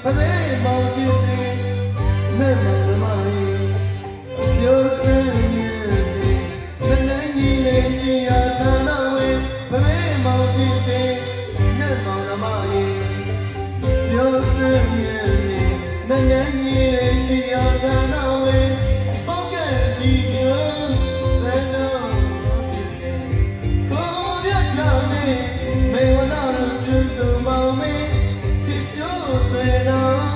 ဘာလဲမောင်ချစ်တဲ့မဲ့မောင်မကြီးပြောစမ်းနေတယ်နန်းကြီးလေးရှိရထာနာဝဲဘာလဲမောင်ချစ်တဲ့မဲ့မောင်မကြီးပြောစမ်းနေတယ်နန်းကြီးလေးရှိရထာနာဝဲပေါ့ကဲဒီပြောဘယ်တော့စစ်တယ်ကိုပြတ်လာနေမေဝလာတို့ကျူစုံမောင်မေချစ်ချိုးတွေတော့